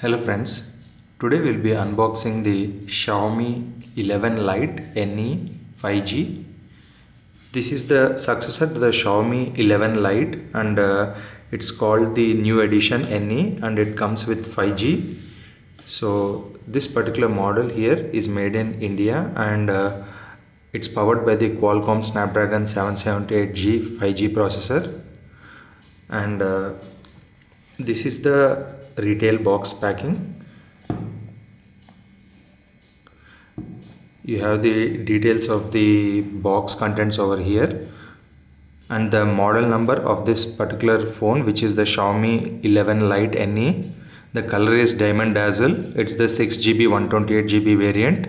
Hello friends, today we'll be unboxing the Xiaomi 11 Lite NE 5G. This is the successor to the Xiaomi 11 Lite and it's called the new edition NE and it comes with 5G. So this particular model here is made in India and it's powered by the Qualcomm Snapdragon 778G 5G processor and this is the retail box packing. You have the details of the box contents over here and the model number of this particular phone, which is the Xiaomi 11 Lite NE. The color is diamond dazzle. It's the 6GB 128GB variant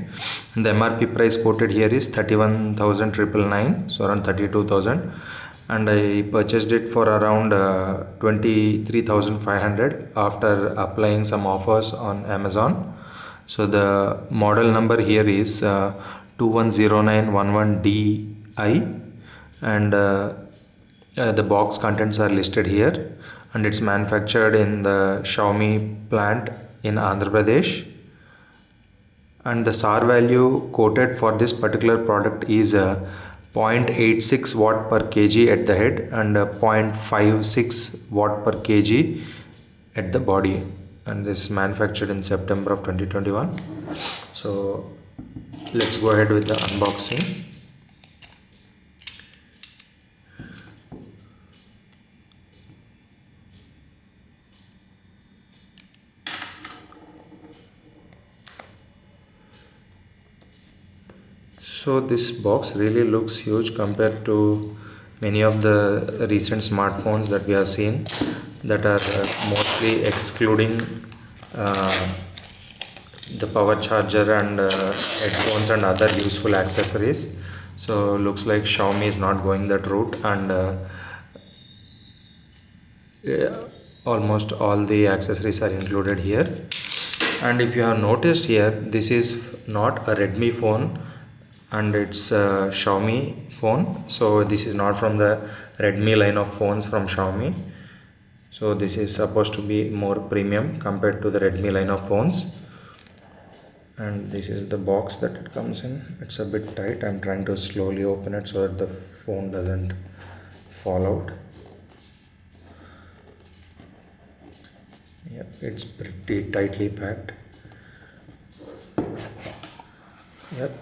and the MRP price quoted here is 31,999, so around 32,000, and I purchased it for around 23,500 after applying some offers on Amazon. So the model number here is 210911DI and the box contents are listed here and it's manufactured in the Xiaomi plant in Andhra Pradesh, and the SAR value quoted for this particular product is 0.86 watt per kg at the head and 0.56 watt per kg at the body, and this is manufactured in September of 2021. So let's go ahead with the unboxing. So this box really looks huge compared to many of the recent smartphones that we have seen that are mostly excluding uh, the power charger and headphones and other useful accessories. So looks like Xiaomi is not going that route, and yeah, almost all the accessories are included here. And if you have noticed here, this is not a Redmi phone and it's a Xiaomi phone. So this is not from the Redmi line of phones from Xiaomi. So this is supposed to be more premium compared to the Redmi line of phones. And this is the box that it comes in. It's a bit tight. I'm trying to slowly open it so that the phone doesn't fall out. Yep, it's pretty tightly packed. Yep.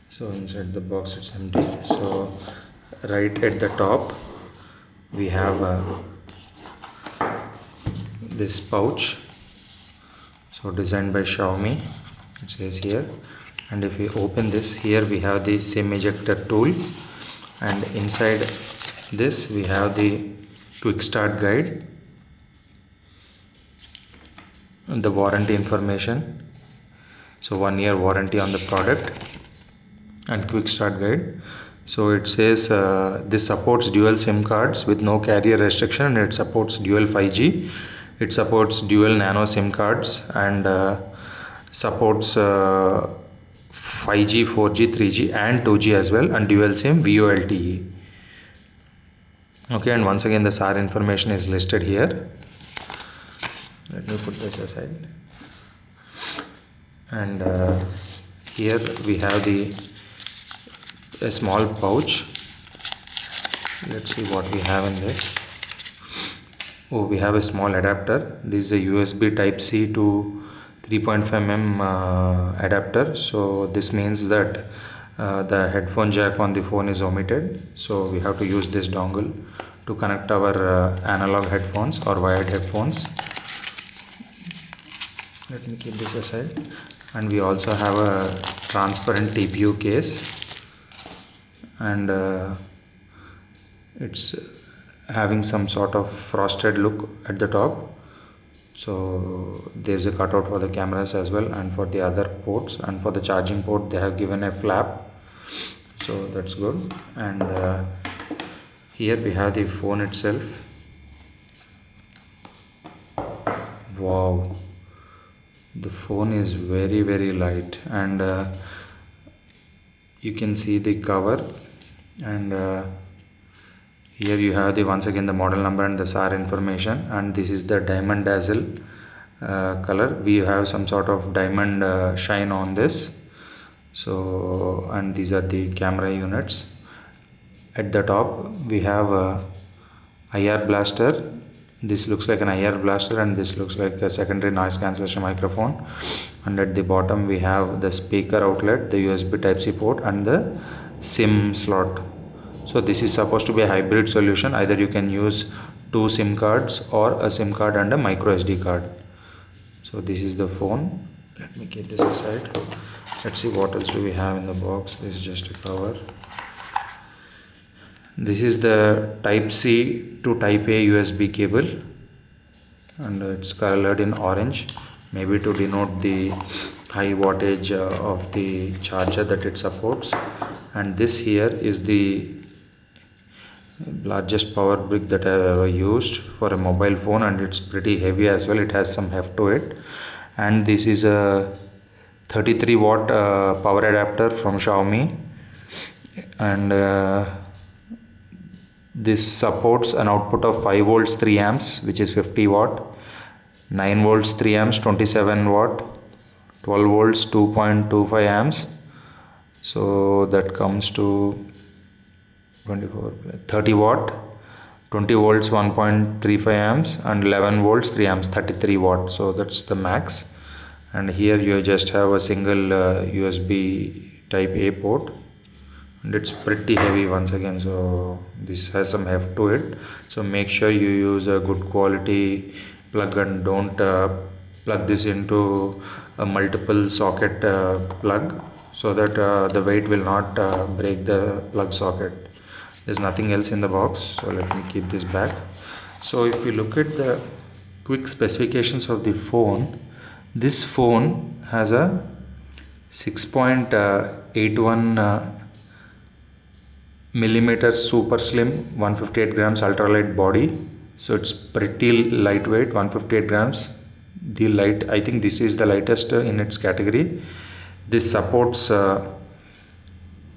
So inside the box it's empty. So right at the top we have this pouch, so designed by Xiaomi, it says here. And if we open this, here we have the SIM ejector tool, and inside this we have the quick start guide and the warranty information. So 1 year warranty on the product and quick start guide. So it says this supports dual SIM cards with no carrier restriction, and it supports dual 5G. It supports dual nano SIM cards and supports 5G, 4G, 3G and 2G as well, and dual SIM VoLTE. Okay, and once again the SAR information is listed here. Let me put this aside. And here we have a small pouch. Let's see what we have in this. Oh, we have a small adapter. This is a USB type C to 3.5mm adapter. So this means that the headphone jack on the phone is omitted, so we have to use this dongle to connect our analog headphones or wired headphones. Let me keep this aside. And we also have a transparent TPU case, and it's having some sort of frosted look at the top. So there's a cutout for the cameras as well, and for the other ports, and for the charging port they have given a flap, so that's good. And here we have the phone itself. Wow, the phone is very light, and you can see the cover, and here you have the once again the model number and the SAR information, and this is the diamond dazzle color. We have some sort of diamond shine on this. So, and these are the camera units. At the top we have a IR blaster. This looks like an IR blaster, and this looks like a secondary noise cancellation microphone. And at the bottom we have the speaker outlet, the USB Type-C port, and the SIM slot. So this is supposed to be a hybrid solution. Either you can use two SIM cards or a SIM card and a micro SD card. So this is the phone. Let me keep this aside. Let's see what else do we have in the box. This is just a cover. This is the Type-C to Type-A USB cable, and it's colored in orange, maybe to denote the high wattage of the charger that it supports. And this here is the largest power brick that I have ever used for a mobile phone, and it's pretty heavy as well. It has some heft to it. And this is a 33 watt power adapter from Xiaomi, and this supports an output of 5 volts 3 amps, which is 50 watt, 9 volts 3 amps 27 watt, 12 volts 2.25 amps, so that comes to 24 30 watt, 20 volts 1.35 amps, and 11 volts 3 amps 33 watt. So that's the max. And here you just have a single USB type A port, and it's pretty heavy once again, so this has some heft to it. So make sure you use a good quality plug, and don't plug this into a multiple socket plug, so that the weight will not break the plug socket. There's nothing else in the box, so let me keep this back. So if you look at the quick specifications of the phone, this phone has a 6.81 millimeter super slim 158 grams ultralight body. So it's pretty lightweight, 158 grams. The light, I think this is the lightest in its category. This supports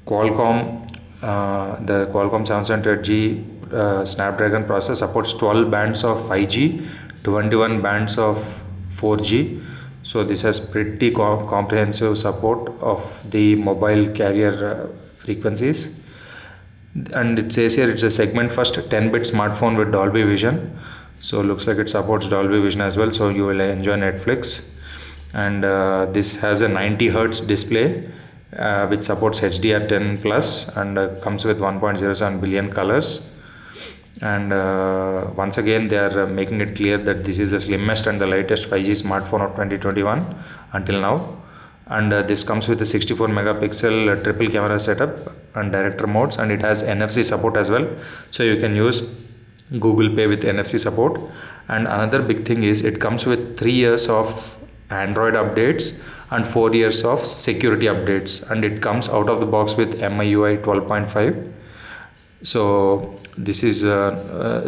Qualcomm, the Qualcomm 778G Snapdragon processor, supports 12 bands of 5G, 21 bands of 4G. So this has pretty comprehensive support of the mobile carrier frequencies. And it says here it's a segment first 10-bit smartphone with Dolby Vision. So looks like it supports Dolby Vision as well, so you will enjoy Netflix. And this has a 90 Hertz display which supports HDR10 plus, and comes with 1.07 billion colors. And once again they are making it clear that this is the slimmest and the lightest 5G smartphone of 2021 until now. And this comes with a 64 megapixel triple camera setup and director modes, and it has NFC support as well, so you can use Google Pay with NFC support. And another big thing is it comes with 3 years of Android updates and 4 years of security updates, and it comes out of the box with MIUI 12.5. So this is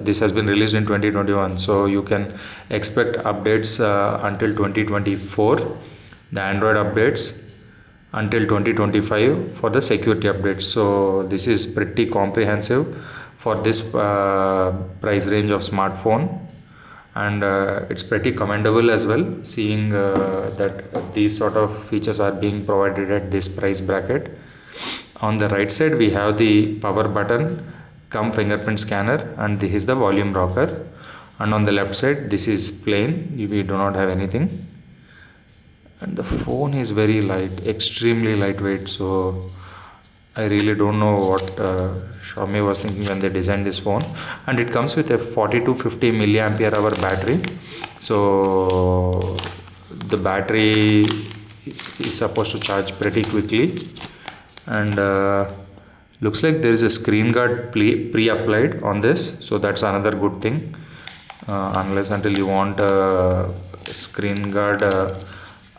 this has been released in 2021, so you can expect updates until 2024, the Android updates until 2025 for the security updates. So this is pretty comprehensive for this price range of smartphone, and it's pretty commendable as well, seeing that these sort of features are being provided at this price bracket. On the right side we have the power button, come fingerprint scanner, and this is the volume rocker. And on the left side this is plain, we do not have anything. And the phone is very light, extremely lightweight, so I really don't know what Xiaomi was thinking when they designed this phone. And it comes with a 40 to 50 milliampere hour battery, so the battery is supposed to charge pretty quickly. And looks like there is a screen guard pre-applied on this, so that's another good thing, unless until you want a screen guard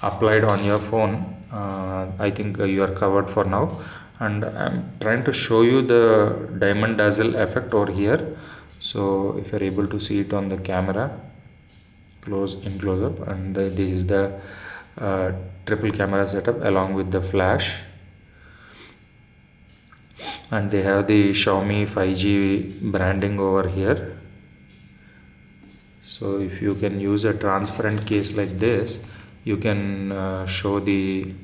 applied on your phone, I think you are covered for now. And I'm trying to show you the diamond dazzle effect over here, so if you're able to see it on the camera close up, and this is the triple camera setup along with the flash. And they have the Xiaomi 5G branding over here. So if you can use a transparent case like this, you can show the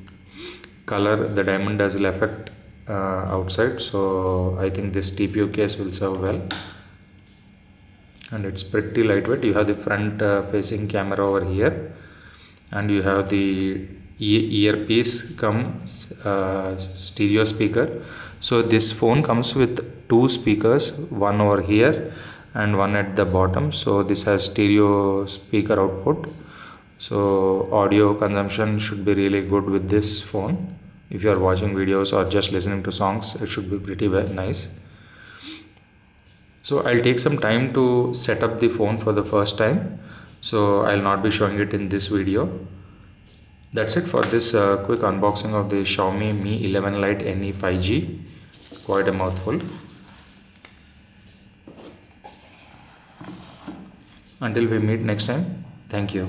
color the diamond does will affect outside. So I think this TPU case will serve well, and it's pretty lightweight. You have the front facing camera over here, and you have the earpiece comes stereo speaker. So this phone comes with two speakers, one over here and one at the bottom. So this has stereo speaker output, so audio consumption should be really good with this phone. If you are watching videos or just listening to songs, it should be pretty nice. So I'll take some time to set up the phone for the first time, so I'll not be showing it in this video. That's it for this quick unboxing of the Xiaomi Mi 11 Lite NE 5G. Quite a mouthful. Until we meet next time, thank you.